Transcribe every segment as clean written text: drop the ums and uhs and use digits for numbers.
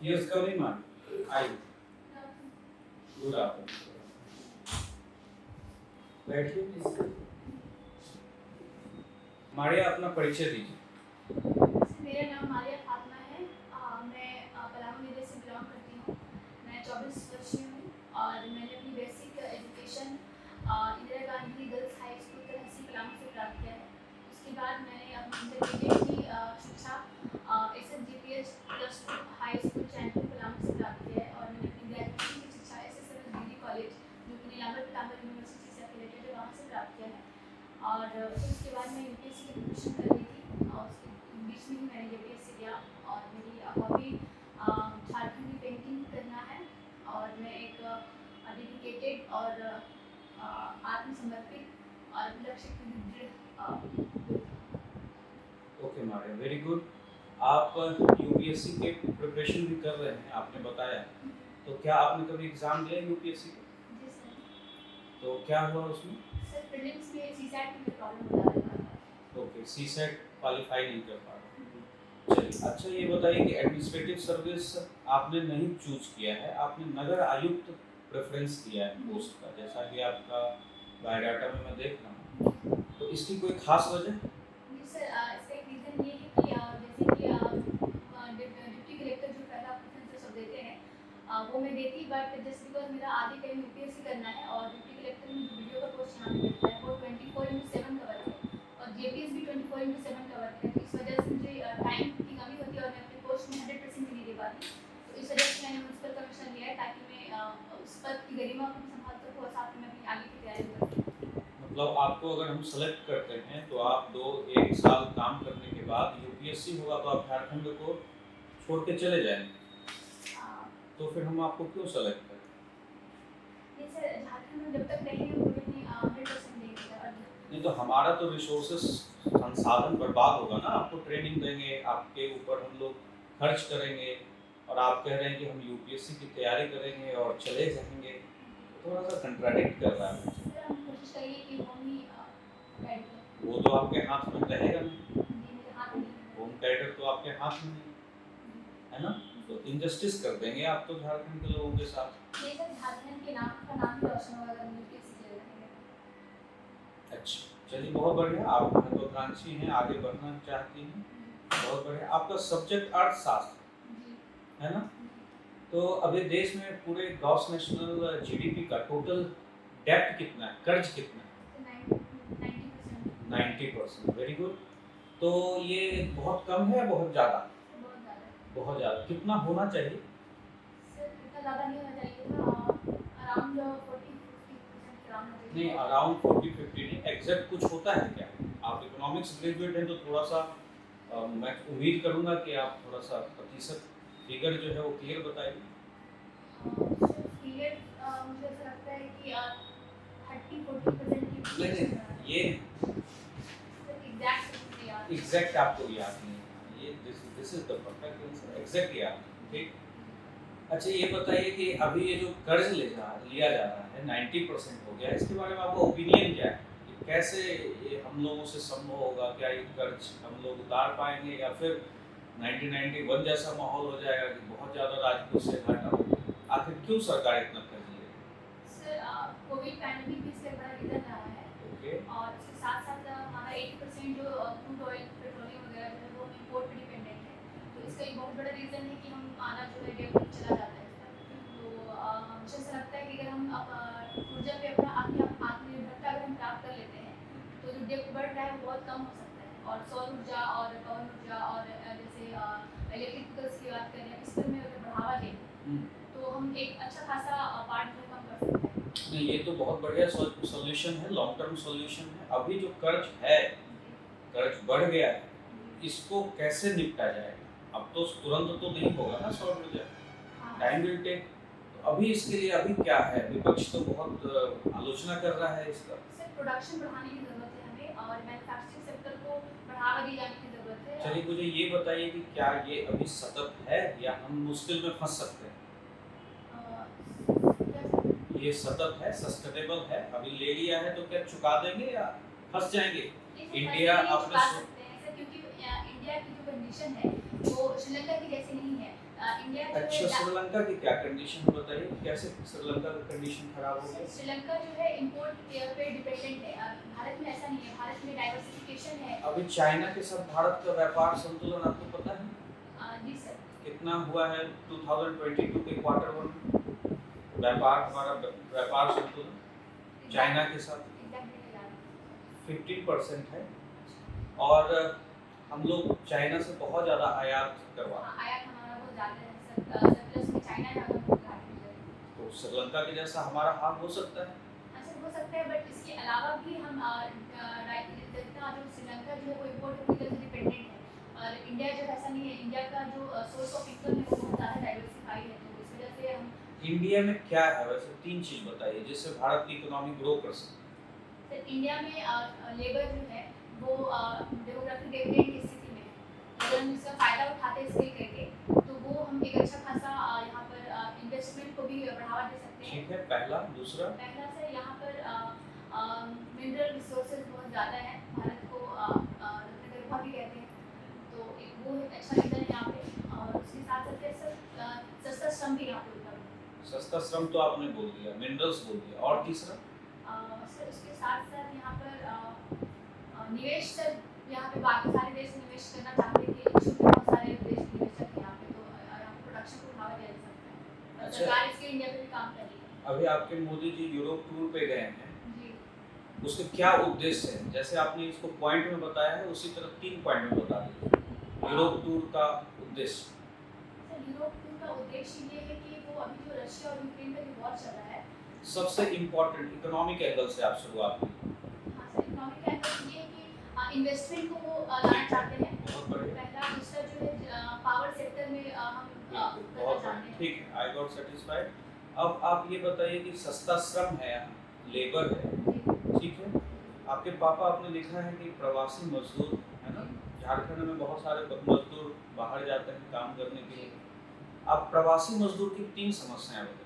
Yes, coming on. I. Good afternoon. बैठिए please. Maria अपना परिचय दीजिए। मेरा नाम मारिया फातिमा है। मैं पलामू जिले से बिलोंग करती हूँ। मैं 24 वर्षीय हूँ और मैंने अपनी basic education Indira Gandhi girls high school Tarhasi Palamu से प्राप्त किया है। उसके बाद मैंने अपनी इंटरमीडिएट की शिक्षा SSGPH +2 high school Chainpur Palamu से प्राप्त किया है और मैंने अपनी ग्रेजुएशन की शिक्षा SSMS डिग्री कॉलेज जो कि नीलांबर पीताम्बर यूनिवर्सिटी से एफिलेटेड है वहाँ से प्राप्त किया है। और फिर उसके बाद मैं UPSC की प्रिपरेशन कर रही थी और उसके बीच में ही मैंने UPSC किया और मेरी हॉबी झारखंडी पेंटिंग करना है और मैं एक डेडिकेटेड और आत्मसमर्पित और लक्ष्य की दृढ़। Okay Maria, very good. आप यूपीएससी के प्रिपरेशन भी कर रहे हैं, आपने बताया। तो क्या आपने कभी एग्जाम दिया यूपीएससी का? जी सर। तो क्या हुआ उसमें? सर प्रीलिम्स में सीसैट में प्रॉब्लम हो रहा था। ओके, सीसेट क्वालिफाई नहीं कर पा रहे। चलिए, अच्छा ये बताइए कि एडमिनिस्ट्रेटिव सर्विस आपने नहीं चूज किया है, आपने नगर आयुक्त प्रेफरेंस दिया है पोस्ट का, जैसा कि आपका बायोडाटा में मैं देख रहा हूँ। तो इसकी कोई खास वजह? जी सर, इसका एक रीज़न ये है कि जैसे कि डिप्टी कलेक्टर जो पहला प्रेफरेंस सब देते हैं वो मैं देती, बट जस्ट बिकॉज मेरा आगे टाइम UPSC करना है और डिप्टी कलेक्टर में जो वीडियो का पोस्ट यहाँ पे मिलता है वो 24/7 कवर है और JPS भी 24/7 कवर है। तो इस वजह से मुझे टाइम की कमी होती है और मैं अपने पोस्ट में 100% नहीं दे पाती। तो इस वजह से मैंने म्यूनसिपल कमीशन लिया है ताकि मैं उस पद की गरिमा को संभाल सकूँ और साथ में अपनी आगे की तैयारी कर सकूँ। मतलब आपको अगर हम सेलेक्ट करते हैं तो आप 1 साल काम करने के बाद यूपीएससी होगा तो आप झारखंड को छोड़ के चले जाएंगे, तो फिर हम आपको क्यों सेलेक्ट करें? नहीं सर, झारखंड में जब तक रहेंगे मुझे अपनी 100% देंगे। नहीं तो हमारा तो रिसोर्सेस संसाधन बर्बाद होगा ना, आपको ट्रेनिंग देंगे, आपके ऊपर हम लोग खर्च करेंगे और आप कह रहे हैं कि हम यूपीएससी की तैयारी करेंगे और चले जाएंगे, तो थोड़ा सा कंट्राडिक्ट कर रहा है। सर हम कोशिश करिए कि हम ही गाइड करें। वो तो आपके हाथ में रहेगा नहीं, जी मेरे हाथ में नहीं होम गाइडर तो आपके हाथ में नहीं है ना, तो इनजस्टिस कर देंगे आप तो झारखंड के लोगों के साथ। है। सर झारखंड के नाम का नाम ही रोशन होगा अगर UPSC चले जाएंगे। अच्छा, चलिए बहुत बढ़िया, आप महत्वाकांक्षी हैं, आगे बढ़ना चाहती हैं, बहुत बढ़िया। आपका सब्जेक्ट अर्थशास्त्र जी है ना? तो अभी देश में पूरे ग्रॉस नेशनल जीडीपी का टोटल डेब्ट कितना है, कर्ज कितना है? 90%। 90%, वेरी गुड। तो ये बहुत कम है, बहुत ज़्यादा? बहुत ज़्यादा। बहुत ज़्यादा। कितना होना चाहिए? सर इतना ज़्यादा नहीं होना चाहिए था, अराउंड 40-50% के अराउंड होना नहीं, चाहिए। अराउंड 40-50 नहीं, एग्जैक्ट कुछ होता है क्या? आप इकोनॉमिक्स ग्रेजुएट हैं तो थोड़ा सा मैं उम्मीद करूंगा कि आप थोड़ा सा प्रतिशत फिगर जो है वो क्लियर बताइए। सर फिगर मुझे ऐसा लगता है कि 30-40% की नहीं, ये एग्जैक्ट आपको याद नहीं है, ये this is the perfect answer, exact याद नहीं, ठीक। अच्छा ये बताइए कि अभी ये जो कर्ज लिया जा रहा है 90% हो गया, इसके बारे में आपका ओपिनियन क्या है? कि कैसे ये हम लोगों से संभव होगा? क्या ये कर्ज हम लोग उतार पाएंगे या फिर 1991 जैसा माहौल हो जाएगा कि बहुत ज़्यादा राजकोष से घाटा होगा? आखिर क्यों सरकार इतना कर्ज ले रही है? सर कोविड पैंडेमिक भी इसका बड़ा रीज़न रहा है ओके, और इसके साथ साथ हमारा 80% जो क्रूड ऑयल पेट्रोलियम वगैरह जो है वो इम्पोर्ट पर डिपेंडेंट है। तो इसका एक बहुत बड़ा रीज़न है कि हम आना जो है डेवलप चला जाता है इसका। तो मुझे ऐसा लगता है कि अगर हम ऊर्जा पे अपना आत्मनिर्भरता अगर हम प्राप्त कर लेते हैं तो जो डेब्ट बढ़ रहा है वो बहुत कम हो सकता है। और सौर ऊर्जा और पवन ऊर्जा और जैसे इलेक्ट्रिक व्हीकल्स की बात करें, इस पर में अगर बढ़ावा दें तो हम एक अच्छा खासा पार्ट जो है कम कर सकते हैं। नहीं ये तो बहुत बढ़िया सॉल्यूशन है, लॉन्ग टर्म सॉल्यूशन है। अभी जो कर्ज है, कर्ज बढ़ गया है, इसको कैसे निपटा जाएगा? अब तो तुरंत तो नहीं होगा ना सॉल्व हो जाए, टाइम विल टेक। तो अभी इसके लिए अभी क्या है? विपक्ष तो बहुत आलोचना कर रहा है इसका। सर प्रोडक्शन बढ़ाने की ज़रूरत है हमें और मैन्युफैक्चरिंग सेक्टर को बढ़ावा दिए जाने की ज़रूरत है। चलिए मुझे ये बताइए कि क्या ये अभी सतत है या हम मुश्किल में फंस सकते हैं? ये सतत है, सस्टेनेबल है, अभी ले लिया है तो क्या चुका देंगे या फंस जाएंगे? इंडिया अपने क्योंकि इंडिया की जो कंडीशन है वो श्रीलंका की जैसी नहीं है। इंडिया जो अच्छा, है श्रीलंका की क्या कंडीशन बताइए, कैसे श्रीलंका का कंडीशन खराब हो गया? श्रीलंका जो है इंपोर्ट पे डिपेंडेंट है। भारत में ऐसा नहीं है, भारत में डाइवर्सिफिकेशन है। अभी चाइना के साथ भारत का व्यापार संतुलन आपको पता है जी सर। कितना हुआ है 2022 के क्वार्टर वन में? व्यापार हमारा व्यापार संतुलन चाइना के साथ 15% है, और हम लोग चाइना से बहुत ज़्यादा आयात करवाते हैं। आयात हमारा बहुत ज़्यादा है सर, सरप्लस में चाइना है अगर हम घाटे में जाएं। तो श्रीलंका के जैसा हमारा हाल हो सकता है। सर हो सकता है, बट इसके अलावा भी हम जितना जो श्रीलंका जो है वो इम्पोर्ट से डिपेंडेंट है, और इंडिया जो ऐसा नहीं है। इंडिया का जो सोर्स ऑफ इनकम है वो बहुत ज़्यादा डाइवर्सिफाइड है, तो इस वजह से हम इंडिया में क्या है वैसे, 3 चीज़ बताइए जिससे भारत की इकोनॉमी ग्रो कर सके। सर इंडिया में लेबर जो है वो डेमोग्राफिक डिविडेंड की स्थिति में है। अगर हम इसका फ़ायदा उठाते हैं स्किल करके, तो वो हम एक अच्छा खासा यहाँ पर इन्वेस्टमेंट को भी बढ़ावा दे सकते हैं। ठीक है, पहला। दूसरा, पहला सर यहाँ पर मिनरल रिसोर्सेज बहुत ज़्यादा है, भारत को रत्नगर्भा भी कहते हैं, तो एक वो एक अच्छा रीज़न है यहाँ पे। और उसके साथ साथ सर सस्ता श्रम भी यहाँ पे उपलब्ध है। सस्ता श्रम तो आपने बोल दिया, मिनरल्स बोल दिया, और तीसरा? सर उसके साथ साथ यहाँ पर निवेश सर, यहाँ पे बाकी सारे देश निवेश करना चाहते थे, इच्छुक बहुत सारे देश निवेशक हैं यहाँ पे, तो यहाँ पे प्रोडक्शन को बढ़ावा दिया जा सकता है, और अच्छा। सरकार इसके इंडिया पे भी काम कर रही है। अभी आपके मोदी जी यूरोप टूर पे गए हैं, जी उसके क्या उद्देश्य है? जैसे आपने इसको पॉइंट में बताया है, उसी तरह 3 पॉइंट में बता दीजिए यूरोप टूर का उद्देश्य। सर यूरोप टूर का उद्देश्य ये है कि वो अभी जो रशिया और यूक्रेन का जो वॉर चल रहा है, सबसे इम्पोर्टेंट इकोनॉमिक एंगल से आप शुरुआत कीजिए। हाँ सर इकोनॉमिक एंगल ये है कि इन्वेस्टमेंट को वो लाना चाहते हैं, बहुत बढ़िया, पहला। दूसरा जो है पावर सेक्टर में हम बिल्कुल, करना बहुत चाहते बढ़िया, हैं। ठीक है, आई गॉट सेटिस्फाइड। अब आप ये बताइए कि सस्ता श्रम है यहाँ, लेबर है, जी ठीक है। आपके पापा, आपने लिखा है कि प्रवासी मजदूर है ना, झारखंड में बहुत सारे मजदूर बाहर जाते हैं काम करने के लिए। आप प्रवासी मजदूर की 3 समस्याएं बताइए।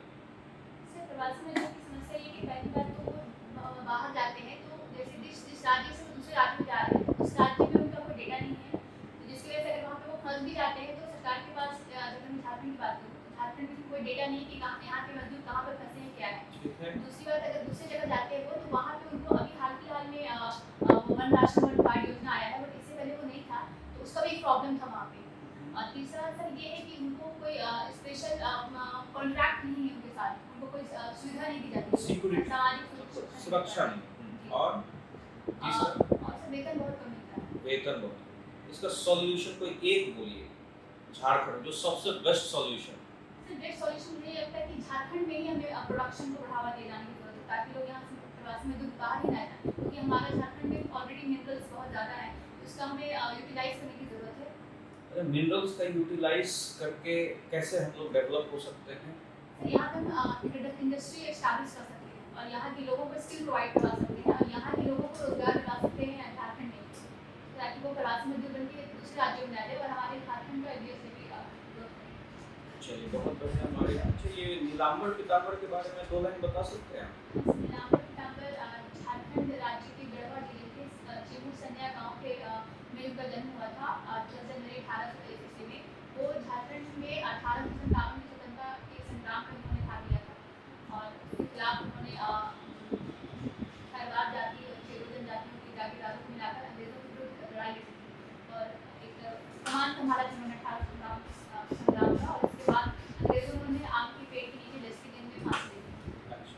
सर प्रवासी मजदूर की समस्या ये है कि पहली बात तो वो बाहर जाते हैं, तो जैसे जिस राज्य से वो दूसरे राज्य में जा रहे हैं, तो उस राज्य में उनका कोई डेटा नहीं है, तो जिसकी वजह से अगर वहाँ पे वो फंस भी जाते हैं, तो सरकार के पास अगर मैं झारखंड की बात करूँ तो झारखंड में कोई डेटा नहीं कि कहाँ यहाँ के मजदूर कहाँ पर फंसे हैं, क्या है। ठीक है, दूसरी बात, अगर दूसरी जगह जाते हैं वो, तो वहाँ पे उनको अभी हाल फिलहाल में वो वन राशन वन कार्ड योजना आया है, बट इससे पहले वो नहीं था, तो उसका भी एक प्रॉब्लम था वहाँ पे। और तीसरा सर ये है कि उनको कोई स्पेशल कॉन्ट्रैक्ट नहीं है उनके साथ, उनको कोई सुविधा नहीं दी जाती, सिक्योरिटी, सामाजिक सुरक्षा नहीं। और तीसरा, और सर वेतन बहुत कम मिलता है। वेतन बहुत। इसका सॉल्यूशन कोई एक बोलिए, झारखंड जो सबसे best solution. Sir best solution मुझे लगता है कि झारखंड में ही हमें प्रोडक्शन को बढ़ावा दे जाने की जरूरत है, ताकि लोग यहाँ से प्रवासी मजदूर बाहर ही ना जाए, क्योंकि हमारा झारखंड में ऑलरेडी मिनरल्स बहुत ज़्यादा है, उसका हमें यूटिलाइज करने की ज़रूरत है। मिनरल्स का यूटिलाइज करके कैसे हम लोग डेवलप हो सकते हैं? सर यहाँ पे हम इंडस्ट्री एस्टैब्लिश कर सकते हैं, और यहाँ के लोगों को स्किल प्रोवाइड करवा सकते हैं, और यहाँ के लोगों को रोजगार दिला सकते हैं झारखंड में, ताकि वो प्रवासी मजदूर बन के दूसरे राज्यों में जाए और हमारे झारखंड का देश में भी ग्रोथ करे। चलिए, बहुत बढ़िया हमारे। अच्छा, ये नीलांबर पीताम्बर के बारे में 2 लाइन बता सकते हैं आप? नीलांबर पीताम्बर झारखंड राज्य के गढ़वा जिले के चिबू सन्या गांव के में उनका जन्म हुआ था 10 जनवरी 1823 ईस्वी में। वो झारखंड में 1857 की स्वतंत्रता के संग्राम में उन्होंने भाग लिया था, और उसके खिलाफ उन्होंने खैरवार जाति और चेरो जनजातियों की जागीरदारों को मिलाकर अंग्रेजों के विरुद्ध लड़ाई लड़ी थी, और एक कमान संभाला जिन्होंने 1857 संग्राम का, और इसके बाद अंग्रेजों ने आम के पेड़ के नीचे डस्टबिन में फांसी दे दी। अच्छा,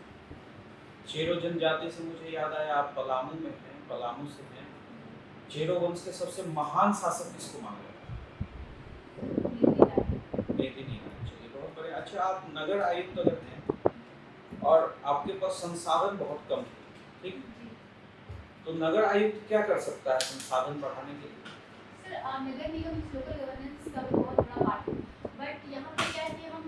चेरो जनजाति से मुझे याद आया, आप पलामू में हैं, पलामू से हैं। चेरो वंश के सबसे महान शासक किसको माना जाता है? मेदिनी राय। चलिए, बहुत बढ़िया। अच्छा, आप नगर आयुक्त अगर हैं और आपके पास संसाधन बहुत कम है, ठीक, तो नगर आयुक्त क्या कर सकता है संसाधन बढ़ाने के लिए? सर नगर निगम लोकल गवर्नेंस का भी बहुत बड़ा पार्ट है, बट यहाँ पे क्या है कि हम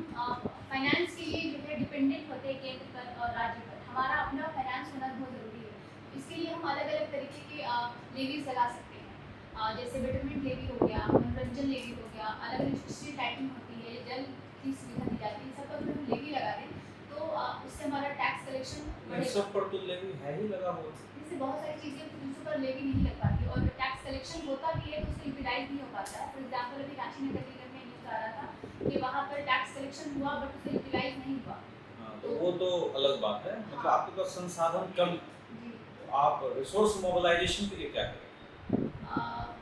फाइनेंस के लिए जो है डिपेंडेंट होते हैं केंद्र पर और राज्य पर। हमारा अपना फाइनेंस होना बहुत ज़रूरी है, इसके लिए हम अलग अलग तरीके के लेवीज लगा सकते हैं, जैसे बेटरमेंट लेवी हो गया, मनोरंजन लेवी हो गया, अलग अलग स्ट्रीट लाइटिंग होती है, जल की सुविधा दी जाती है, इन सब पर अगर हम लेवी लगा दें तो उससे हमारा टैक्स कलेक्शन इन बढ़ेगा। सब पर तो लेवी है ही लगा हुआ। जैसे बहुत सारी चीज़ें जिन पर लेवी नहीं लग पाती, और टैक्स कलेक्शन होता भी है तो उसका यूटिलाइज नहीं हो पाता है। फॉर एग्जाम्पल अभी रांची नगर निगम में बता रहा था कि वहाँ पर टैक्स कलेक्शन हुआ बट उसे यूटिलाइज नहीं हुआ। हाँ, तो वो तो अलग बात है, मतलब हाँ। आपके पास संसाधन कम, जी। तो आप रिसोर्स मोबिलाइजेशन के लिए क्या करें?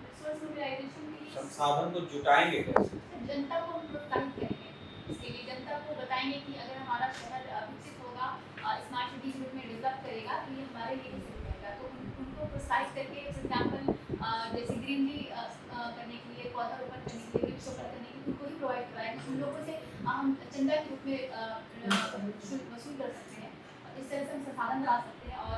रिसोर्स मोबिलाइजेशन के लिए संसाधन को जुटाएंगे कैसे? जनता को हम प्रोत्साहित करेंगे। इसके लिए जनता को बताएंगे कि अगर हमारा शहर विकसित होगा, स्मार्ट सिटी के रूप में डेवलप करेगा तो ये हमारे लिए ही सही रहेगा। तो उनको प्रोत्साहित करके फॉर एग्जाम्पल जैसे ग्रीनरी करने के लिए, पौधारोपण करने के लिए, वृक्षारोपण करने के लिए उनको ही प्रोवाइड कराएंगे। उन लोगों से हम चंदा के रूप में वसूल कर सकते हैं। इस तरह से हम संसाधन ला सकते हैं। और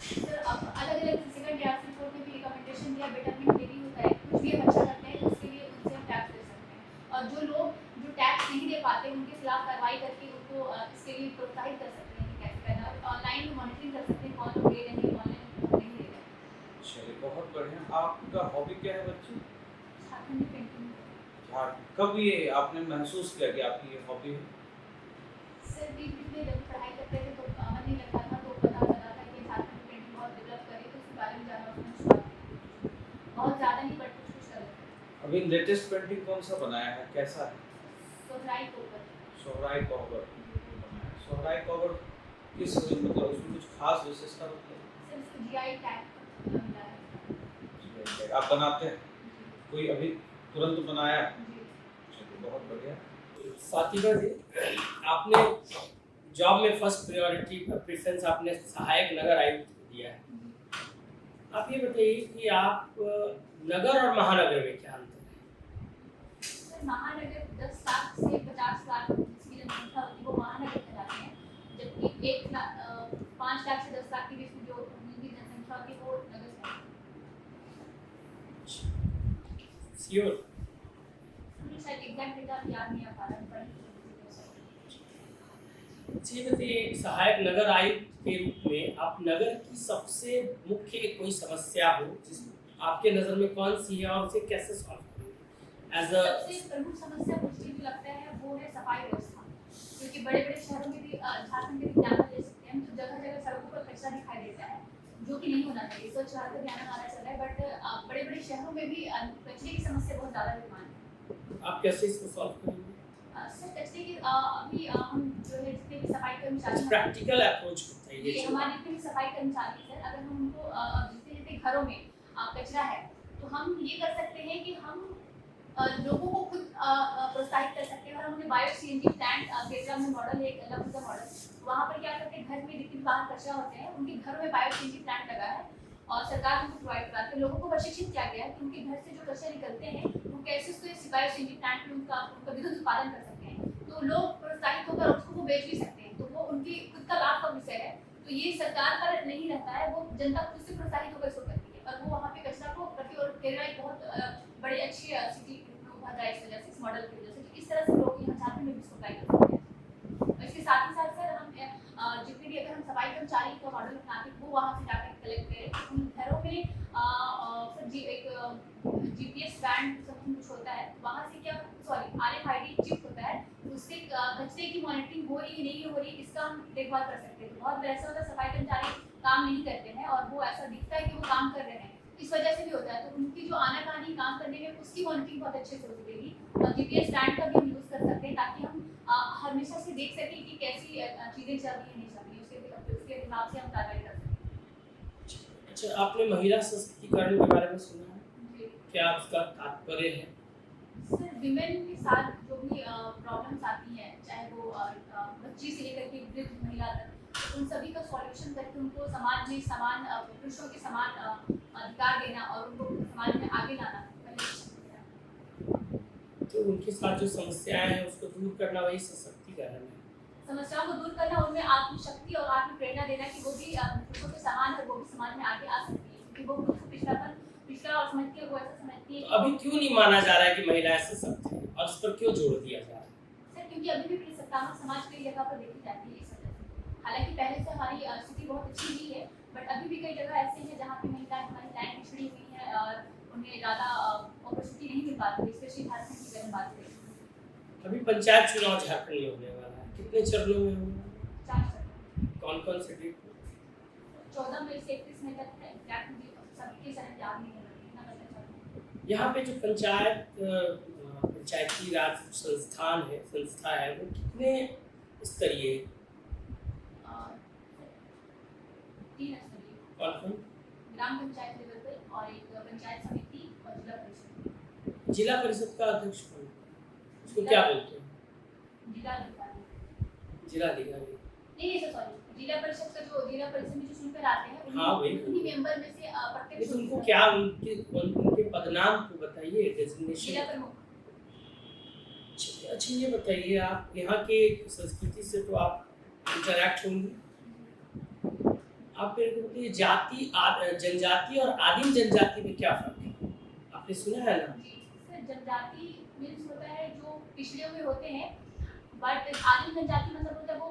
सर अब अलग-अलग सेकंड ड्राफ्ट रिपोर्ट में भी रिकमेंडेशन दिया, बेटरमेंट डेली होता है, कुछ भी हम अच्छा करते हैं तो उसके लिए उनसे हम टैक्स ले सकते हैं। और जो लोग जो टैक्स नहीं दे पाते उनके खिलाफ कार्रवाई करके उनको इसके लिए प्रोत्साहित कर सकते हैं कि कैसे करना है। ऑनलाइन मॉनिटरिंग कर सकते हैं कौन लोग दे रहे हैं, कौन लोग नहीं दे रहे हैं। चलिए बहुत बढ़िया। आपका हॉबी क्या है बच्ची? झारखंडी पेंटिंग। हाँ, कब ये आपने महसूस किया कि आपकी ये हॉबी है? सर बीच-बीच में जब पढ़ाई करते थे तो मन नहीं लगता था, तो पता चला था कि झारखंडी पेंटिंग बहुत डेवलप करे तो उसके बारे में जानना उसने शुरुआत की। बहुत ज़्यादा नहीं बट कुछ-कुछ कर लेते हैं। अभी लेटेस्ट पेंटिंग कौन सा बनाया है, कैसा है? सोहराई के ऊपर। सोहराई कॉबर बनाया है। सोहराई कॉबर किस, मतलब उसमें कुछ खास विशेषता होती है? सर इसको जीआई टैग मिला है। आप बनाते हैं? कोई अभी तुरंत बनाया है? जी। चलिए बहुत बढ़िया। फातिमा जी, आपने जॉब में फर्स्ट प्रायोरिटी प्रेफरेंस आपने सहायक नगर आयुक्त को दिया है। आप ये बताइए कि आप नगर और महानगर में क्या अंतर है? सर महानगर 10 लाख से 50 लाख जिसकी जनसंख्या होती है वो महानगर कहलाते हैं, जबकि 5 लाख से 10 लाख के बीच में जो उनकी जनसंख्या होती है वो नगर कहलाते हैं। श्योर। मुझे शायद एग्जैक्ट डेटा याद नहीं आ पा रहा है पर जी बताइए, एक सहायक नगर आयुक्त के रूप में आप नगर की सबसे मुख्य कोई समस्या हो जिस आपके नज़र में कौन सी है और उसे कैसे सॉल्व करेंगे एज अ सबसे प्रमुख समस्या मुझे जो लगता है वो है सफाई व्यवस्था। क्योंकि बड़े-बड़े शहरों में भी झारखंड के एग्जाम्पल ले सकते हैं तो जगह-जगह सड़कों पर कचरा दिखाई देता है जो कि नहीं होना चाहिए। स्वच्छ भारत अभियान हमारा चल रहा है बट बड़े-बड़े शहरों में भी कचरे की समस्या बहुत ज़्यादा विद्यमान है। आप कैसे इसको सॉल्व करेंगे? सर कचरे की अभी हम जो है जितने भी सफाई कर्मचारी प्रैक्टिकल अप्रोच होता है ये हमारे जितने भी सफाई कर्मचारी सर अगर हम उनको जितने घरों में कचरा है तो हम ये कर सकते हैं कि हम लोगों को खुद प्रोत्साहित कर सकते हैं। और हम उन्हें बायो सीएनजी प्लांट बेटा में मॉडल है, एक अलग सा मॉडल, वहाँ पर क्या करते हैं घर में जितने बाहर कचरा होते हैं उनके घरों में बायो सीएनजी प्लांट लगा है और सरकार उनको प्रोवाइड कराती है। लोगों को प्रशिक्षित किया गया है कि उनके घर से जो कचरा निकलते हैं वो कैसे उसको बायो सीएनजी प्लांट में उनका विद्युत उत्पादन कर सकते हैं। तो लोग प्रोत्साहित होकर उसको वो बेच भी सकते हैं, तो वो उनकी खुद का लाभ का विषय है। तो ये सरकार पर नहीं रहता है, वो जनता खुद से प्रोत्साहित होकर इसको करती है और वो वहाँ पे कचरा को करती है। और केरला एक बहुत बड़ी अच्छी सिटी उभर रहा है इस वजह से, इस मॉडल की वजह से। तो इस तरह से लोग यहाँ झारखंड में भी इसको अप्लाई कर सकते हैं। और इसके साथ ही साथ सर हम जितने भी अगर हम सफाई कर्मचारी का मॉडल अपनाते हैं वो वहाँ से डाटा कलेक्ट करें उन घरों में सर एक जीपीएस बैंड समथिंग कुछ होता है, वहाँ से क्या RFID चिप होता है, उससे कचरे की मॉनिटरिंग हो रही है नहीं हो रही इसका हम देखभाल कर सकते हैं। तो बहुत ऐसा होता है सफाई कर्मचारी काम नहीं करते हैं और वो ऐसा दिखता है कि वो काम कर रहे हैं, इस वजह से भी होता है। तो उनकी जो आनाकानी काम करने में उसकी मॉनिटरिंग बहुत अच्छे से हो सकेगी। और जीपीएस बैंड का भी हम यूज़ कर सकते हैं ताकि हम हमेशा से देख सकें कि कैसी चीज़ें चल रही है नहीं चल रही, उसके हिसाब से हम कार्रवाई कर सकते हैं। अच्छा, आपने महिला सशक्तिकरण के बारे में सुना है? जी क्या उसका तात्पर्य है? सर विमेन के साथ जो भी प्रॉब्लम्स आती हैं, चाहे वो बच्ची से लेकर के वृद्ध महिला तक, उन सभी का सॉल्यूशन करके उनको समाज में समान पुरुषों के समान अधिकार देना और उनको समाज में आगे लाना तो उनके साथ जो समस्याएं हैं उसको दूर करना वही सशक्तिकरण है। समस्याओं को दूर करना, उनमें आत्मशक्ति और आत्म प्रेरणा देना कि वो भी पुरुषों के समान है, वो भी समाज में आगे आ सकती है क्योंकि वो पिछड़ा और समझती है, वो ऐसा समझती है। तो अभी क्यों नहीं माना जा रहा है कि महिलाएं सशक्त हैं और उस पर क्यों जोर दिया जा रहा है? सर क्योंकि अभी भी सत्तात्मक समाज कई जगह पर देखी जाती है इस वजह से। हालांकि पहले से हमारी स्थिति बहुत अच्छी हुई है बट अभी भी कई जगह ऐसे हैं जहाँ पे महिलाएं पिछड़ी हुई हैं और उन्हें ज़्यादा अपॉर्चुनिटी नहीं मिल पाती, स्पेशली झारखंड की अगर बात करें। अभी पंचायत चुनाव झारखंड में होने वाला है, कितने चरणों में होगा? 4 चरण। कौन कौन से डेट? 14 मई से 31 मई तक है, एग्जैक्ट मुझे सबकी सनद याद नहीं है। यहाँ पे जो पंचायत पंचायती राज संस्था है वो कितने स्तरीय है? और 3 स्तरीय, कौन कौन? ग्राम पंचायत लेवल पर और एक पंचायत समिति और जिला परिषद। जिला परिषद का अध्यक्ष कौन है? उसको क्या बोलते हैं? जिलाधिकारी। जिलाधिकारी। नहीं सर, सॉरी, जिला परिषद का जो जिला परिषद में जो चुनकर आते हैं हाँ, वही। उन्हीं मेंबर में से प्रत्येक लेकिन उनको क्या उनके पदनाम को बताइए, जिला डेजिग्नेशन। प्रमुख। अच्छा ये बताइए, आप यहाँ के संस्कृति से तो आप इंटरैक्ट होंगे, आप मेरे को बताइए जनजाति और आदिम जनजाति में क्या फर्क है? आपने सुना है ना? जी सर, जनजाति मीन्स होता है जो पिछड़े हुए होते हैं, बट आदिम जनजाति मतलब होता है वो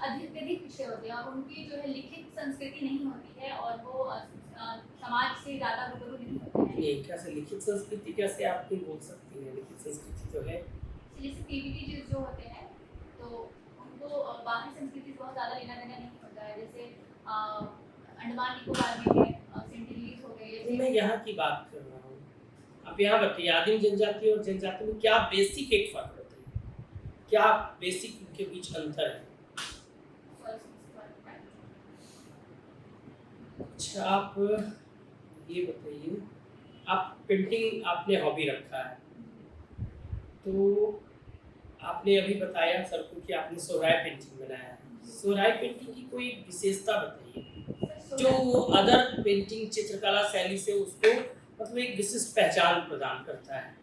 अत्यधिक पिछड़े होते हैं और उनकी जो है लिखित संस्कृति नहीं होती है और वो समाज से ज़्यादा रूबरू नहीं होते हैं। ये कैसे लिखित संस्कृति, कैसे आप कोई बोल सकती हैं? लिखित संस्कृति तो है। जैसे पीवीटी जो होते हैं तो उनको बाहरी संस्कृति से बहुत ज़्यादा लेना देना नहीं होता है। जैसे अंडमान निकोबार में है, सेंटिनलीज हो गए। तो मैं यहाँ की बात कर रहा हूँ, आप यहाँ बताइए आदिम जनजाति और जनजाति में क्या बेसिक एक फर्क बताइए, क्या बेसिक उनके बीच अंतर है? अच्छा आप ये बताइए, आप पेंटिंग आपने हॉबी रखा है, तो आपने अभी बताया सबको कि आपने सोहराय पेंटिंग बनाया है। सोहराय पेंटिंग की कोई विशेषता बताइए जो अदर पेंटिंग चित्रकला शैली से उसको मतलब एक विशिष्ट पहचान प्रदान करता है।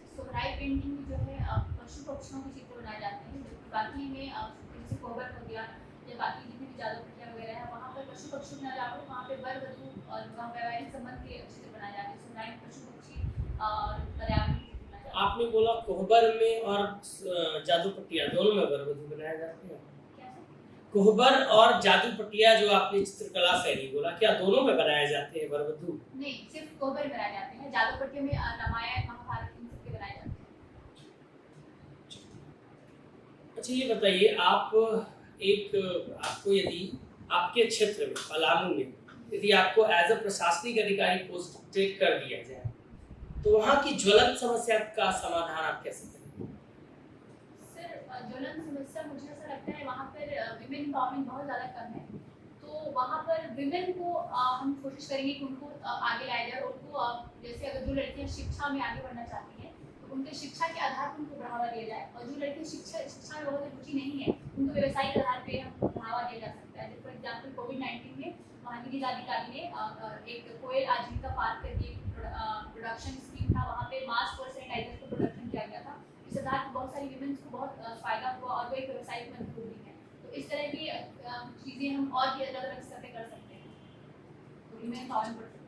सोहराय पेंटिंग में जो है पशु पक्षियों के चित्र बनाए जाते हैं, जबकि बाकी में जैसे कोबर हो गया या बाकी जितने भी जादू पट्टियाँ वगैरह है वहाँ पर पशु पक्षी बनाए जाते हैं, वहाँ पे वर वधू और वैवाहिक संबंध के चित्र बनाए जाते हैं। सोहराय में पशु पक्षी और पर्यावरण के चित्र बनाए जाते हैं। आपने बोला कोहबर में और जादू पट्टिया दोनों में वर वधू बनाए जाते हैं। क्या सर? कोहबर और जादू पट्टिया जो आपने चित्रकला शैली बोला, क्या दोनों में बनाए जाते हैं वर वधू? नहीं, सिर्फ कोबर बनाए जाते हैं। जादू पट्टियों में रामायण महाभारत इन सब के बनाए जाते हैं। अच्छा ये बताइए, आपको यदि आपके क्षेत्र में पलामू में यदि आपको एज अ प्रशासनिक अधिकारी पोस्टेड कर दिया जाए तो वहाँ की ज्वलंत समस्या का समाधान आप कैसे करेंगे? सर, ज्वलंत समस्या मुझे ऐसा लगता है वहाँ पर विमेन एम्पावरमेंट बहुत ज़्यादा कम है, तो वहाँ पर विमेन को हम कोशिश करेंगे कि उनको आगे लाया जाए। उनको जैसे अगर जो लड़कियाँ शिक्षा में आगे बढ़ना चाहती हैं तो उनके शिक्षा के आधार पर उनको बढ़ावा दिया जाए, और जो लड़कियाँ शिक्षा में बहुत रुचि नहीं है उनको व्यवसायिक आधार पर हमको बढ़ावा दिया जा सकता है। फॉर एग्जाम्पल कोविड-19 में वहाँ की जिलाधिकारी ने एक कोयल आजीविका पार्क करके प्रोडक्शन स्कीम था, वहाँ पे मास्क और सैनिटाइजर का प्रोडक्शन किया गया था। इस आधार पर बहुत सारी विमेंस को बहुत फायदा हुआ और वो एक व्यवसायिक मंच हो रही है। तो इस तरह की चीज़ें हम और भी अलग अलग स्तर पे कर सकते हैं, तो विमेन एम्पावरमेंट बढ़ सकता है।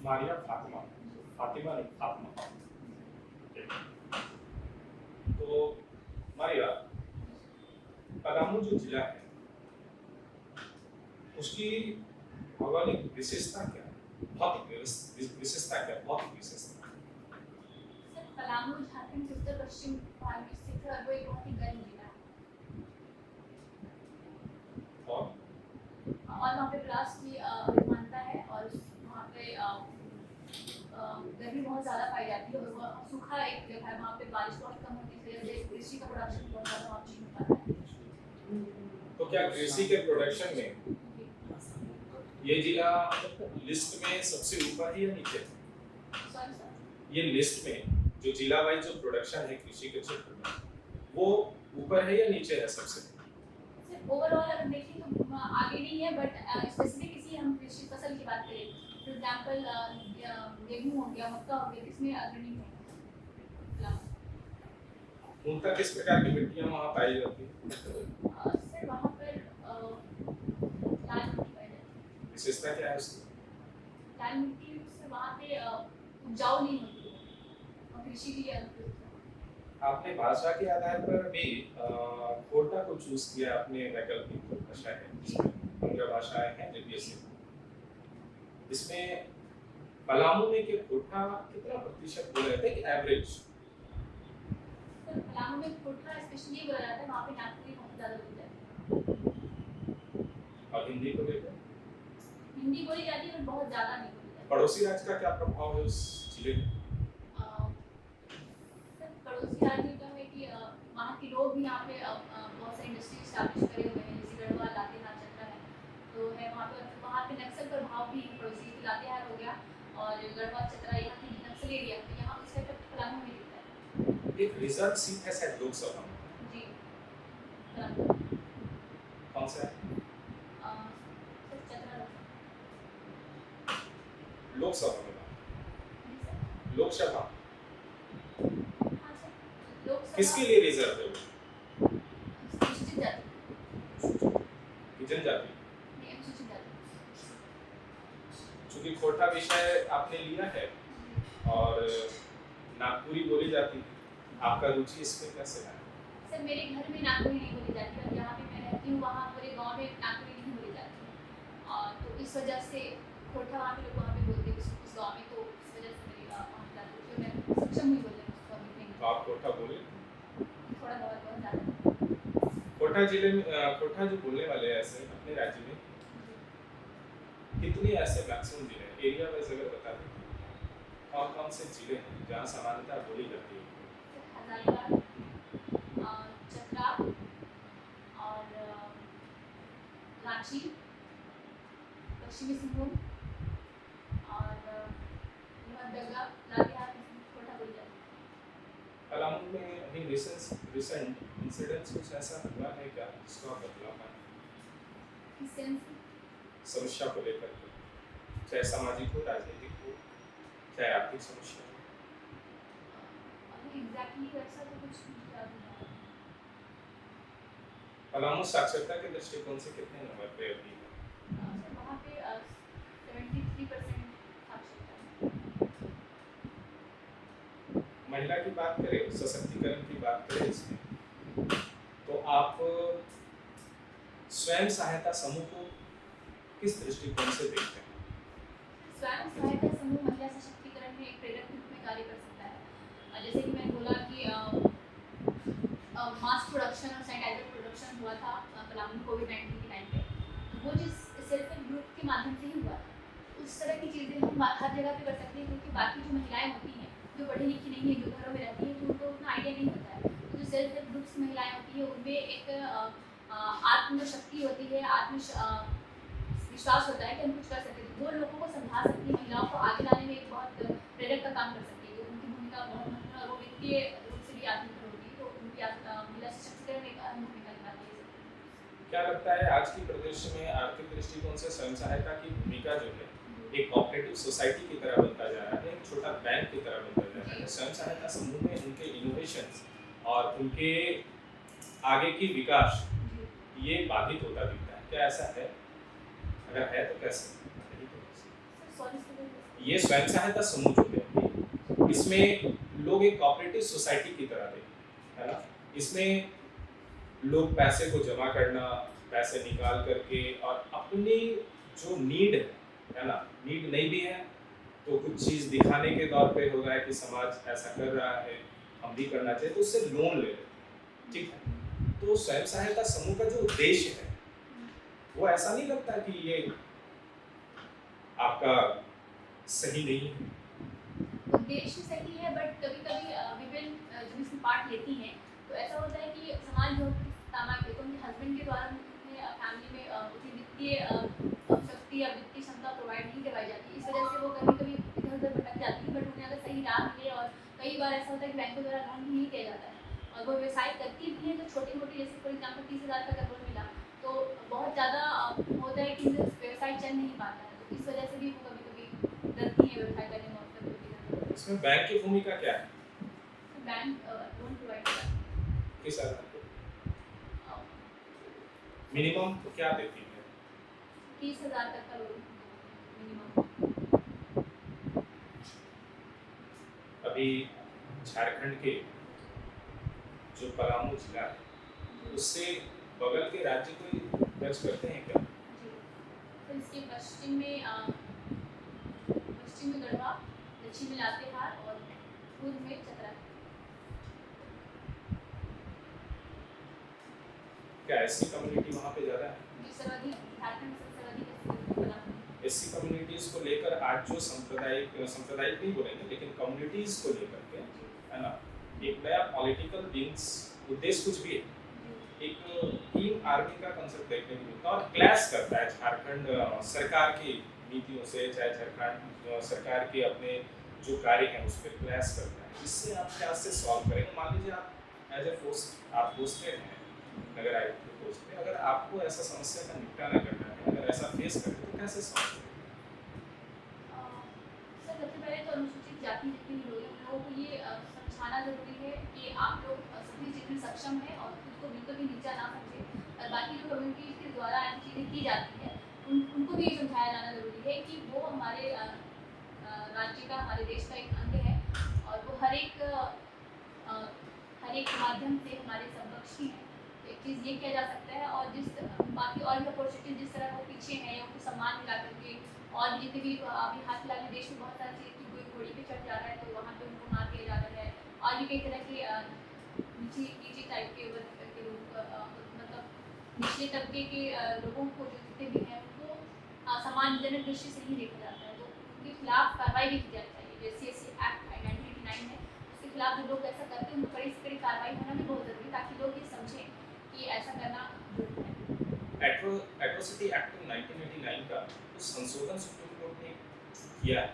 मारिया फातिमा, फातिमा नहीं फातिमा। तो मारिया, पलामू जो जिला है उसकी भौगोलिक विशेषता क्या है? भौतिक विशेषता क्या है? भौतिक विशेषता। सर, पलामू झारखंड के उत्तर पश्चिम भाग में स्थित है और वो एक बहुत ही गर्म जिला है, और वहाँ पे प्लास की विद्यमानता है और वहाँ पे गर्मी बहुत ज़्यादा पाई जाती है और वो सूखा एक जगह है, वहाँ पे बारिश बहुत कम होती है, इसलिए कृषि का प्रोडक्शन बहुत ज़्यादा वहाँ पे होता है। तो क्या कृषि के प्रोडक्शन में ये जिला लिस्ट में सबसे ऊपर है या नीचे? सॉरी सर, ये लिस्ट में जो जिला वाइज जो प्रोडक्शन है कृषि के क्षेत्र में वो ऊपर है या नीचे है सबसे? सिर्फ ओवरऑल अगर देखें तो आगे नहीं है, बट स्पेसिफिक किसी हम कृषि फसल की बात करें, फॉर एग्जांपल गेहूं हो गया, मक्का हो गया, इसमें अग्रणी है। मूलतः किस प्रकार की मिट्टियां वहाँ पाई जाती है? सर, वहाँ पर लाल मिट्टी पाई जाती है। विशेषता क्या है उसकी? लाल मिट्टी से वहाँ पे उपजाऊ नहीं होती है और कृषि के लिए अनुकूल है। आपने भाषा के आधार पर भी खोरटा को चूज किया, अपने वैकल्पिक भाषा है जिसमें 15 भाषाएं हैं लिपि। इसमें पलामू में के खोरटा कितना प्रतिशत बोला जाता है कि एवरेज? सर, पलामू में खोरटा स्पेशली बोला जाता है, वहाँ पे नागपुरी बहुत ज़्यादा बोली जाती है। और हिंदी को लेकर हिंदी बोली जाती है पर बहुत ज़्यादा नहीं बोली जाती। पड़ोसी राज्य का क्या प्रभाव है उस जिले में? सर पड़ोसी राज्य का है कि वहाँ के लोग भी यहाँ पे बहुत सारी इंडस्ट्री स्टैब्लिश करे हुए हैं, जैसे गढ़वा लातेहार चतरा है, तो है वहाँ पे नक्सल प्रभाव भी पड़ोसी लातेहार हो गया और गढ़वा चतरा यहाँ की नक्सल एरिया, तो यहाँ उसका इफेक्ट पलामू में दिखता है। एक रिजर्व सीट है शायद लोकसभा में, जी पलामू कौन सा है? सर चतरा लोकसभा में जी सर। लोकसभा हाँ सर लोकसभा किसके लिए रिजर्व है वो? अनुसूचित जाति कि जनजाति? नहीं अनुसूचित जाति। चूंकि खोटा विषय आपने लिया है और नागपुरी बोली जाती है, आपका रुचि इसमें कैसे है? सर मेरे घर में नागपुरी नहीं बोली जाती और जहाँ पे मैं रहती हूँ वहाँ पूरे गांव में नागपुरी नहीं बोली जाती और तो इस वजह से खोटा वहाँ पे लोग वहाँ पे बोलते हैं उस गाँव में, तो इस वजह से मेरी वहाँ जाती है, मैं सक्षम हुई बोलने में उसको अभी नहीं, तो आप खोटा बोले? थोड़ा बहुत ज़्यादा। खोटा जिले में खोटा जो बोलने वाले हैं ऐसे अपने राज्य में कितने ऐसे मैक्सिमम जिले हैं, एरिया वाइज अगर बता दें कौन कौन से जिले हैं जहाँ समानता बोली जाती है? हजारीबाग, चतरा और रांची, पश्चिमी सिंहभूम और लोहरदगा, लातेहार, खोटा बोली जाती है। पलामू में अभी रिसेंट इंसिडेंट्स कुछ ऐसा हुआ है क्या जिसको आप बतला पाएं? इस सेंस में समस्या को लेकर के, चाहे सामाजिक हो, राजनीतिक हो, चाहे आर्थिक समस्या हो? अभी एग्जैक्टली वैसा तो कुछ नहीं याद नहीं आ रहा। पलामू साक्षरता के दृष्टिकोण से कितने नंबर पे अभी है? सर वहाँ पे 73% साक्षरता है। महिला की बात करें, सशक्तिकरण की बात करें इसमें, तो आप स्वयं सहायता समूह को किस दृष्टिकोण से देखते हैं? स्वयं सहायता समूह महिला सशक्तिकरण में एक प्रेरक रूप में कार्य कर सकता है। जैसे कि मैंने बोला कि मास प्रोडक्शन और सैनिटाइजर प्रोडक्शन हुआ था पलामू कोविड-19 के टाइम पे, तो वो जिस सेल्फ हेल्प ग्रुप के माध्यम से ही हुआ था। उस तरह की चीज़ें हम हर जगह पे कर सकते हैं, क्योंकि बाकी जो महिलाएं होती हैं जो पढ़ी लिखी नहीं है, जो घरों में रहती है, तो उनको उतना आइडिया नहीं होता है। तो जो सेल्फ हेल्प ग्रुप्स महिलाएं होती है उनमें एक आत्म शक्ति होती है, विश्वास होता है कि हम कुछ कर सकते हैं, वो लोगों को समझा सकती है, महिलाओं को आगे लाने में एक बहुत प्रेरक का काम कर सकती है। उनकी भूमिका बहुत महत्वपूर्ण और वो वित्तीय रूप से भी आत्मनिर्भर होगी, तो उनकी महिला सशक्तिकरण में एक अहम भूमिका निभाती है। क्या लगता है आज की परिदृश्य में आर्थिक दृष्टिकोण से स्वयं सहायता की भूमिका जो है एक कोऑपरेटिव सोसाइटी की तरह बनता जा रहा है, एक छोटा बैंक की तरह बनता जा रहा है? स्वयं सहायता समूह में उनके इनोवेशंस और उनके आगे की विकास ये बाधित होता दिखता है, क्या ऐसा है? अगर है तो कैसे? नहीं तो कैसे? ये स्वयं सहायता समूह जो है इसमें लोग एक कोऑपरेटिव सोसाइटी की तरह देखते हैं, है ना? इसमें लोग पैसे को जमा करना, पैसे निकाल करके और अपनी जो नीड है ना, नीड नहीं भी है तो कुछ चीज़ दिखाने के तौर पे हो रहा है कि समाज ऐसा कर रहा है, हम भी करना चाहिए, तो उससे लोन ले लेते हैं, ठीक है? तो स्वयं सहायता समूह का जो उद्देश्य है वो ऐसा नहीं लगता कि ये आपका सही नहीं है? उद्देश्य सही है, बट कभी-कभी विभिन्न जब इसमें पार्ट लेती हैं तो ऐसा होता है कि समाज बहुत सामान्य देखो उनके हस्बैंड के द्वारा उन्हें फैमिली में उतनी वित्तीय शक्ति या वित्तीय क्षमता प्रोवाइड नहीं करवाई जाती, इस वजह से वो कभी-कभी इधर-उधर भटक जाती है। बट उन्हें अगर सही राह मिले, और कई बार ऐसा होता है कि बैंकों द्वारा लोन भी नहीं किया जाता है और वो व्यवसाय करती भी है तो छोटी-मोटी, जैसे फॉर एग्जाम्पल 30,000 का अगर लोन मिला तो बहुत ज़्यादा होता है कि व्यवसाय चल नहीं पाता है, तो इस वजह से भी वो कभी-कभी डरती है व्यवसाय करने में। और इसमें बैंक की भूमिका क्या है? बैंक लोन प्रोवाइड करता है। किस आधार पे? मिनिमम तो क्या देती है? 30,000 तक का लोन मिनिमम। अभी झारखंड के जो पलामू जिला है उससे बगल के राज्य को टच करते हैं क्या? जी, फिर इसके पश्चिम में गढ़वा, दक्षिण में लातेहार और पूर्व में चतरा। क्या ऐसी कम्युनिटी वहाँ पे ज़्यादा है? जी सर्वाधिक झारखंड में सबसे अधिक SC पलामू में। एससी कम्युनिटीज को लेकर आज जो सांप्रदायिक नहीं बोलेंगे लेकिन कम्युनिटीज को लेकर के, है ना, एक नया पॉलिटिकल विंग्स उद्देश्य कुछ भी है, एक टीम आर्मी का कंसेप्ट देखने को मिलता है और क्लैश करता है झारखंड सरकार की नीतियों से, चाहे झारखंड सरकार के अपने जो कार्य हैं उस पर क्लैश करता है। इससे आप क्या से सॉल्व करेंगे? मान लीजिए आप एज ए पोस्ट आप पोस्टेड हैं नगर आयुक्त के पोस्ट पे, अगर आपको ऐसा समस्या का निपटारा करना है, अगर ऐसा फेस करें तो कैसे सॉल्व करेंगे? सर सबसे पहले तो अनुसूचित जाति जितने भी लोग हैं उन लोगों को ये समझाना जरूरी है कि आप लोग सभी चीज़ में सक्षम हैं और खुद को बिल्कुल भी नीचा ना समझें। और बाकी जो कम्युनिटी के द्वारा ऐसी चीज़ें की जाती है उनको भी ये समझाया जाना जरूरी है कि वो हमारे राज्य का, हमारे देश का एक अंग है और वो हर एक माध्यम से हमारे समकक्षी हैं। तो एक चीज़ ये किया जा सकता है और बाकी और भी अपॉर्चुनिटी जिस तरह वो पीछे हैं या उनको सम्मान मिला करके, और भी जितने भी अभी हाल फिलहाल में देश में बहुत सारी चीज़ की, कोई घोड़ी पे चढ़ जा रहा है तो वहाँ पे उनको मार दिया जा रहा है, और भी कई तरह के नीचे टाइप के वर्ग के लोग, मतलब निचले तबके के लोगों को जो जितने भी हैं उनको सम्मानजनक दृष्टि से ही देखा जाता है, तो उनके खिलाफ कार्रवाई भी की जानी चाहिए। जैसे SC एक्ट 1989 है, उसके खिलाफ जो लोग ऐसा करते हैं उनको कड़ी से कड़ी कार्रवाई होना भी बहुत ज़रूरी है ताकि लोग ये समझें कि ऐसा करना जरूरी है। एट्रोसिटी एक्ट 1989 का कुछ संशोधन सुप्रीम कोर्ट ने किया है।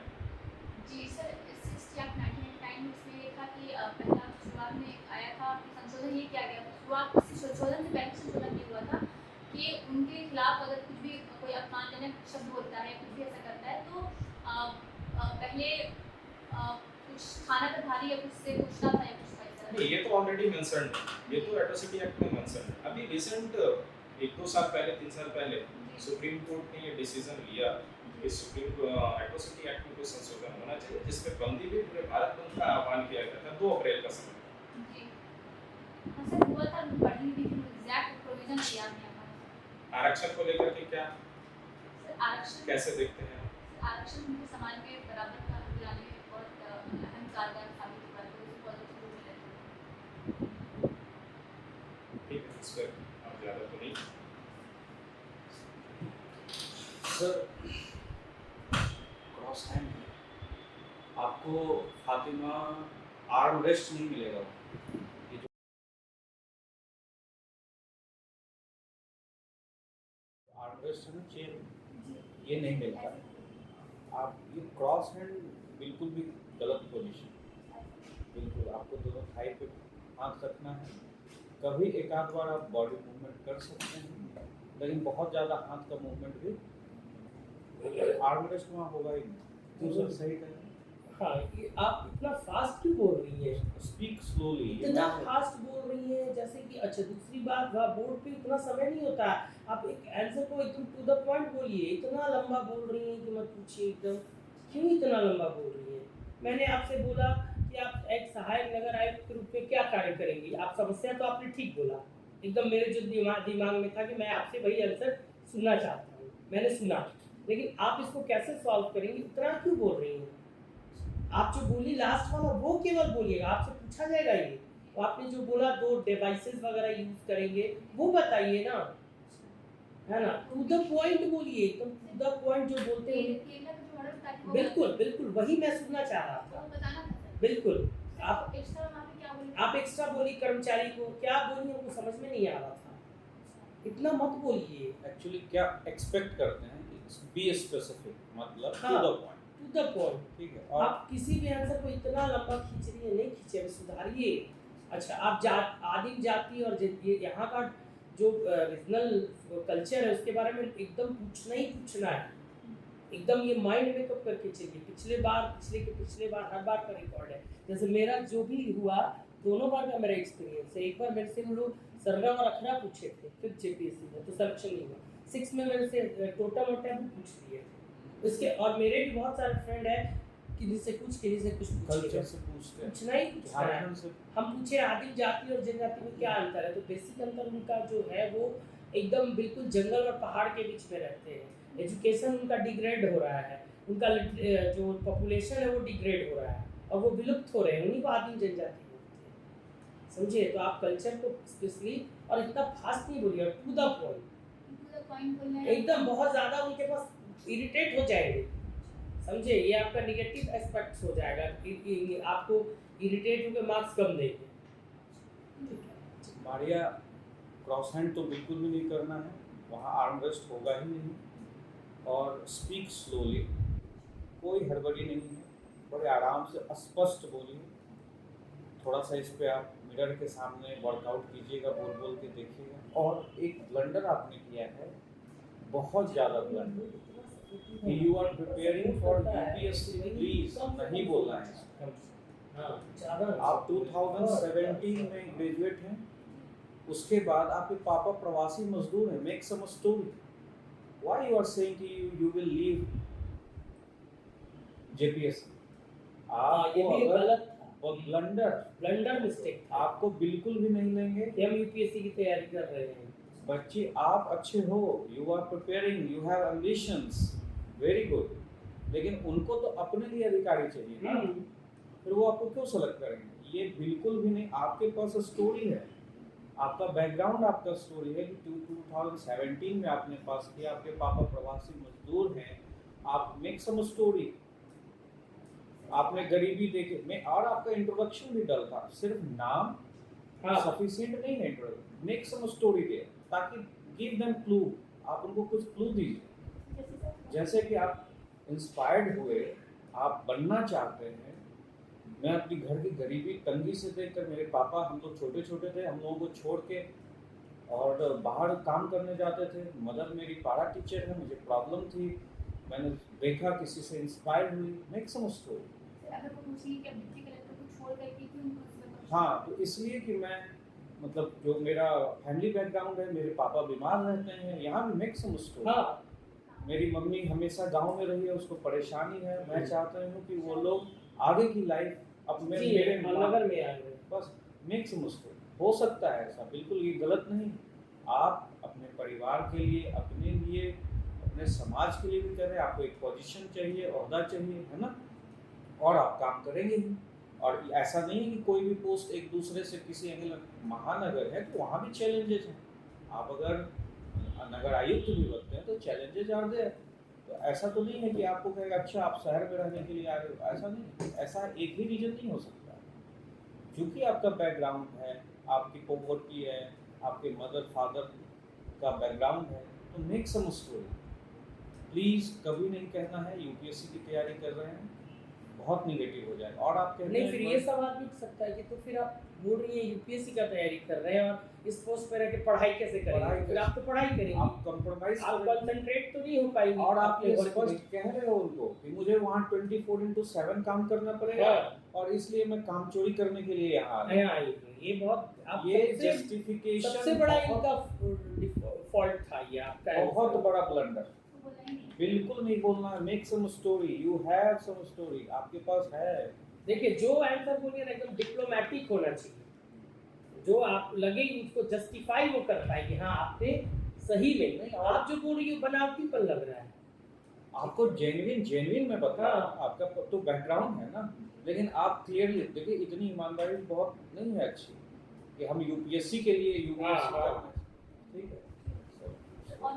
जी सर, SC एक्ट 1989 में इसमें ये था कि पहला शुरुआत में आया था कि संशोधन ये किया गया था, शुरुआत संशोधन से पहले संशोधन ये हुआ था कि उनके खिलाफ अगर कुछ भी कोई अपमानजनक शब्द बोलता है, कुछ भी ऐसा करता है तो पहले कुछ थाना प्रभारी या कुछ से पूछना था या कुछ ऐसा। नहीं, ये तो ऑलरेडी मेंशन्ड है, ये तो एट्रोसिटी एक्ट में मेंशन्ड है। अभी रिसेंट 1-2 साल पहले, 3 साल पहले सुप्रीम कोर्ट ने ये डिसीजन लिया कि एट्रोसिटी एक्ट में कोई संशोधन होना चाहिए जिसमें बंदी भी पूरे भारत बंद का आह्वान किया गया था 2 अप्रैल का समय। जी हाँ सर, हुआ था, पढ़ी भी थी, एग्जैक्ट प्रोविजन किया नहीं हमारा। आरक्षण को लेकर के क्या सर आरक्षण कैसे देखते हैं? आरक्षण उनके समाज में बराबर का हक दिलाने में बहुत अहम कारगर साबित हुआ है, तो उसे पॉजिटिव रूप में लेते हैं। ठीक है, इस पर आप ज़्यादा तो नहीं। सर क्रॉस हैंड आपको फातिमा आर्म रेस्ट नहीं मिलेगा, ये जो आर्म रेस्ट है ना, चेन, ये नहीं मिलता। आप ये क्रॉस हैंड बिल्कुल भी गलत पोजीशन, बिल्कुल आपको दोनों थाई पे हाथ रखना है। कभी एक आध बार आप बॉडी मूवमेंट कर सकते हैं, लेकिन बहुत ज़्यादा हाथ का मूवमेंट भी आर्म रेस्ट वहाँ होगा ही नहीं। तो सर सही कहें। हाँ, ये आप इतना फास्ट क्यों बोल रही है? Speak slowly. इतना फास्ट बोल रही है जैसे कि, अच्छा दूसरी बात, वहाँ बोर्ड पे इतना समय नहीं होता है, आप एक आंसर को एकदम टू द पॉइंट बोलिए। इतना लंबा बोल रही है कि मत पूछिए, एकदम क्यों इतना लंबा बोल रही है? मैंने आपसे बोला कि आप एक सहायक नगर आयुक्त के रूप में क्या कार्य करेंगी, आप समस्या तो आपने ठीक बोला, एकदम मेरे जो दिमाग में था कि मैं आपसे वही आंसर सुनना चाहता हूँ, मैंने सुना, लेकिन आप इसको कैसे सॉल्व करेंगी, इतना क्यों बोल रही हैं? आप जो बोली लास्ट वाला वो केवल बोलिएगा, आपसे पूछा जाएगा ये, और आपने जो बोला 2 डिवाइसेस वगैरह यूज करेंगे वो बताइए ना, है ना, टू द पॉइंट बोलिए, एकदम टू द पॉइंट जो बोलते हैं। बिल्कुल बिल्कुल वही मैं सुनना चाह रहा था, बताना था सर। बिल्कुल। आप एक्स्ट्रा वहाँ पे क्या बोली? आप एक्स्ट्रा बोली कर्मचारी को, क्या बोली हमको समझ में नहीं आ रहा था, इतना मत बोलिए। एक्चुअली क्या एक्सपेक्ट करते हैं कि बी स्पेसिफिक, मतलब हाँ, to the point, to the point. ठीक है। और आप किसी भी आंसर को इतना लंबा खींच रही है, नहीं खींचे, सुधारिए। अच्छा, आप आदिम जाति और ये यहाँ का जो रीजनल कल्चर है उसके बारे में एकदम पूछना ही पूछना है, एकदम ये माइंड मेकअप करके चलिए। पिछले बार हर बार का रिकॉर्ड है, जैसे मेरा जो भी हुआ, दोनों बार का मेरा एक्सपीरियंस है। एक बार मेरे से वो लोग सरगम और अखरा पूछे थे, फिर JPSC में तो सिलेक्शन नहीं हुआ। 6 में मेरे से टोटा मोटा भी पूछ लिए थे उसके, और मेरे भी बहुत सारे फ्रेंड है किसी से कुछ कल्चर से पूछते हैं, पूछना ही पूछना है। झारखंड से हम पूछे आदिम जाति और जनजाति में क्या अंतर है, तो बेसिक अंतर उनका जो है वो एकदम बिल्कुल जंगल और पहाड़ के बीच में रहते हैं, एजुकेशन उनका डिग्रेड हो रहा है, उनका जो पॉपुलेशन है वो डिग्रेड हो रहा है और वो विलुप्त हो रहे हैं, उन्हीं को आदिम जनजाति बोलते हैं, समझिए। तो आप कल्चर को स्पेशली और इतना फास्ट नहीं बोलिए, टू द पॉइंट। पॉइंट बोलना है एकदम बहुत ज्यादा उनके पास इरिटेट हो जाएंगे, समझे, ये आपका निगेटिव एस्पेक्ट हो जाएगा कि आपको इरिटेट होकर मार्क्स कम देंगे। मारिया, क्रॉस हैंड तो बिल्कुल भी नहीं करना है, वहाँ आर्म रेस्ट होगा ही नहीं, और स्पीक स्लोली, कोई हड़बड़ी नहीं है, बड़े आराम से स्पष्ट बोलिए। थोड़ा सा इस पे आप मिरर के सामने वर्कआउट कीजिएगा, बोल बोल के देखिएगा। और एक ब्लंडर आपने किया है, बहुत ज़्यादा blunder, you are preparing for UPSC, please नहीं बोलना है इसको। आप 2017 में ग्रेजुएट हैं, उसके बाद आपके पापा प्रवासी मजदूर हैं, make some story, why you are saying कि यू विल लीव जेपीएससी। आप ये भी गलत और ब्लंडर मिस्टेक था, आपको बिल्कुल भी नहीं लेंगे। हम यूपीएससी की तैयारी कर रहे हैं। बच्चे आप अच्छे हो, you are preparing, you have ambitions, very good, लेकिन उनको तो अपने लिए अधिकारी चाहिए ना, फिर वो आपको क्यों सेलेक्ट करेंगे? ये बिल्कुल भी नहीं, आपके पास स्टोरी है, आपका बैकग्राउंड, आपका स्टोरी है कि 2017 में आपने पास किया, आपके पापा प्रवासी मजदूर हैं, आप मेक सम स्टोरी, आपने गरीबी देखे में, और आपका इंट्रोडक्शन भी डल था, सिर्फ नाम सफिशिएंट नहीं है इंट्रोडक्शन, मेक सम स्टोरी दे, ताकि गिव देम क्लू, आप उनको कुछ क्लू दीजिए, जैसे कि आप इंस्पायर्ड हुए, आप बनना चाहते हैं। मैं अपनी घर की गरीबी तंगी से देखकर, मेरे पापा, हम तो छोटे छोटे थे, हम लोगों को छोड़ के और बाहर काम करने जाते थे, मदर मेरी पारा टीचर है, मुझे प्रॉब्लम थी, मैंने देखा, किसी से इंस्पायर हुई, मेक सम स्टोरी। अगर वो पूछेंगे कि डिप्टी कलेक्टर को छोड़ करके क्यों उनको, हाँ, तो इसलिए कि मैं, मतलब जो मेरा फैमिली बैकग्राउंड है, मेरे पापा बीमार रहते हैं, यहाँ भी मेक सम स्टोरी। मेरी मम्मी हमेशा गांव में रही है, उसको परेशानी है, मैं चाहता हूँ कि वो लोग आगे की लाइफ अब मेरे नगर में आ गए, बस मेक सम स्टोरी। हो सकता है ऐसा, बिल्कुल ये गलत नहीं, आप अपने परिवार के लिए, अपने लिए, अपने समाज के लिए भी कर रहे हैं, आपको एक पोजीशन चाहिए, ओहदा चाहिए, है ना, और आप काम करेंगे ही। और ऐसा नहीं है कि कोई भी पोस्ट एक दूसरे से किसी एंगल, महानगर है तो वहाँ भी चैलेंजेस हैं, आप अगर नगर आयुक्त भी बनते हैं तो चैलेंजेस आर देयर। तो ऐसा तो नहीं है कि आपको कहेगा अच्छा आप शहर में रहने के लिए आ रहे हो, ऐसा नहीं, ऐसा एक ही रीजन नहीं हो सकता, क्योंकि आपका बैकग्राउंड है, आपकी पॉवर्टी है, आपके मदर फादर का बैकग्राउंड है, तो मेक सम स्टोरी। प्लीज़ कभी नहीं कहना है यूपीएससी की तैयारी कर रहे हैं, बहुत निगेटिव हो जाएगा। और आप कहते नहीं, हैं फिर ये सवाल भी उठ सकता है कि तो फिर आप बोल रही हैं यूपीएससी का तैयारी कर रहे हैं और इस पोस्ट पे रह के पढ़ाई कैसे करेंगे? फिर आप तो पढ़ाई करेंगे, आप कंप्रोमाइज आप कंसंट्रेट तो नहीं हो पाएंगे। और आप ये अपने स्पष्ट कह रहे हो उनको कि मुझे वहाँ 24/7 काम करना पड़ेगा, और इसलिए मैं काम चोरी करने के लिए यहाँ आ गया। ये बहुत, आप ये सबसे जस्टिफिकेशन बड़ा इनका फॉल्ट था, ये आपका बहुत बड़ा ब्लंडर। तो बोला ही नहीं। बिल्कुल नहीं बोलना है, make some story, you have some story, आपके पास है। देखिए, जो आंसर बोलिए ना एकदम डिप्लोमेटिक होना चाहिए, जो आप लगे उसको जस्टिफाई वो कर पाए कि हाँ आपने सही में नहीं, और आप जो बोल रही हो बनावटीपन लग रहा है। आपको जेन्युइन में बता, आपका तो बैकग्राउंड है ना, लेकिन आप क्लियरली देखिए, इतनी ईमानदारी बहुत नहीं है अच्छी कि हम यूपीएससी के लिए यूपीएससी कर रहे हैं, ठीक है, और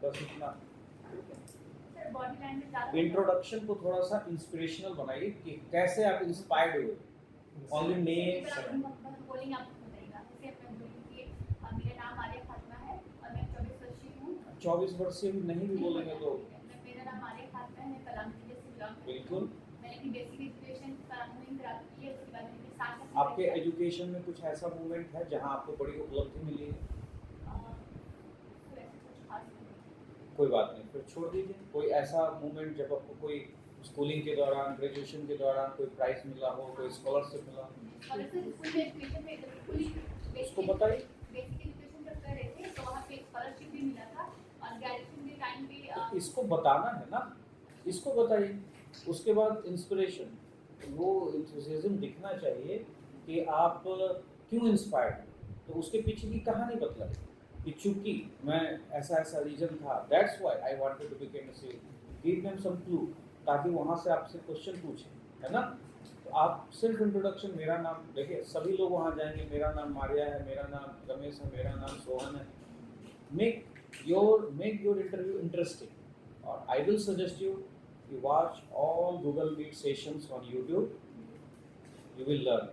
बस इतना। सर बॉडी लैंग्वेज ज़्यादा इंट्रोडक्शन को थोड़ा सा इंस्पिरेशनल बनाइए कि कैसे आप इंस्पायर्ड हुए, ओनली नेम बोलिंग आपको बताइएगा। जैसे मैं बोलूँगी मेरा नाम आलिया फातिमा है और मैं 24 वर्षीय हूँ। 24 वर्षीय भी नहीं भी बोलेंगे तो मेरा नाम आलिया फातिमा है, मैं पलामू जिले से बिलोंग करती हूँ। बिल्कुल। मैंने अपनी बेसिक एजुकेशन पलामू में कराती है, उसके बाद मैंने 7 साल आपके एजुकेशन में कुछ ऐसा मूवमेंट है जहां आपको बड़ी उपलब्धि मिली है? तो ऐसे कुछ खास नहीं। कोई बात नहीं, फिर छोड़ दीजिए। कोई ऐसा मूवमेंट जब आपको कोई स्कूलिंग के दौरान, ग्रेजुएशन के दौरान कोई प्राइज मिला हो, कोई स्कॉलरशिप मिला हो, अगर सर स्कूल में एजुकेशन में फुली उसको बताइए। बेसिक एजुकेशन जब कर रहे थे तो वहाँ पे स्कॉलरशिप भी मिला था, और ग्रेजुएशन के टाइम पे इसको बताना है ना, इसको बताइए। उसके बाद इंस्पिरेशन, वो इंथुसियाज्म दिखना चाहिए कि आप क्यों इंस्पायर्ड हैं, तो उसके पीछे की कहानी बतलाइए कि चूंकि मैं ऐसा रीजन था, that's why I wanted to become a CA, give them some clue, ताकि वहाँ से आपसे क्वेश्चन पूछें, है ना। तो आप सिर्फ इंट्रोडक्शन, मेरा नाम, देखिए सभी लोग वहाँ जाएंगे, मेरा नाम मारिया है, मेरा नाम रमेश है, मेरा नाम सोहन है, make make your interview interesting. Or I will suggest you watch all Google Meet sessions on YouTube. You will learn.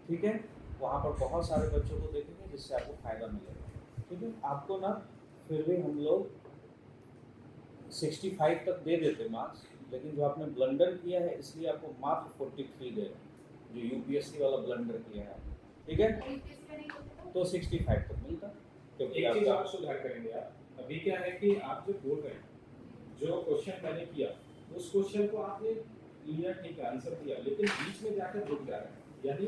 ठीक है, वहाँ पर बहुत सारे बच्चों को देखेंगे जिससे आपको फायदा मिलेगा. ठीक है, आपको ना फिर भी हम लोग 65 तक दे देते मार्क्स, लेकिन जो आपने ब्लंडर किया है इसलिए आपको मात्र 43 दे रहे हैं, जो यूपीएससी वाला ब्लंडर किया है. ठीक है, तो 65 तक मिलता. क्योंकि एक चीज आपका आप सुधार करेंगे आप. अभी क्या है कि आप जो बोल रहे हैं, जो क्वेश्चन मैंने किया उस क्वेश्चन को आपने लिया, ठीक है, आंसर दिया, लेकिन बीच में जाकर रुक जा रहे हैं. यानी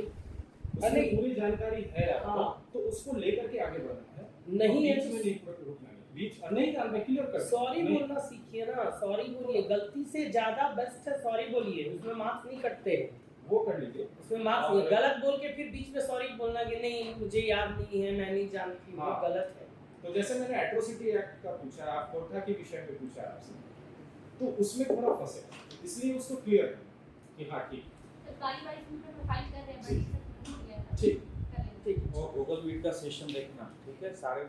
उसमें पूरी जानकारी है आपको, तो उसको लेकर के आगे बढ़ना है. नहीं है बीच में नहीं रुकना है. बीच नहीं जानना, क्लियर कर. सॉरी बोलना सीखिए ना. सॉरी बोलिए, गलती से ज्यादा बेस्ट है सॉरी बोलिए, उसमें मार्क्स नहीं कटते. वो कर लीजिए. उसमें मार्क्स नहीं. गलत बोल के फिर बीच में सॉरी बोलना कि नहीं मुझे याद नहीं है, मैं नहीं जानती, वो गलत है. तो जैसे मैंने एट्रोसिटी एक्ट का पूछा, आप कोर्टा के विषय में पूछा आपसे, तो उसमें थोड़ा फंसे, इसलिए उसको क्लियर करें कि हाँ ठीक ठीक. ठीक. वो गूगल मीट का सेशन देखना. ठीक है, सारे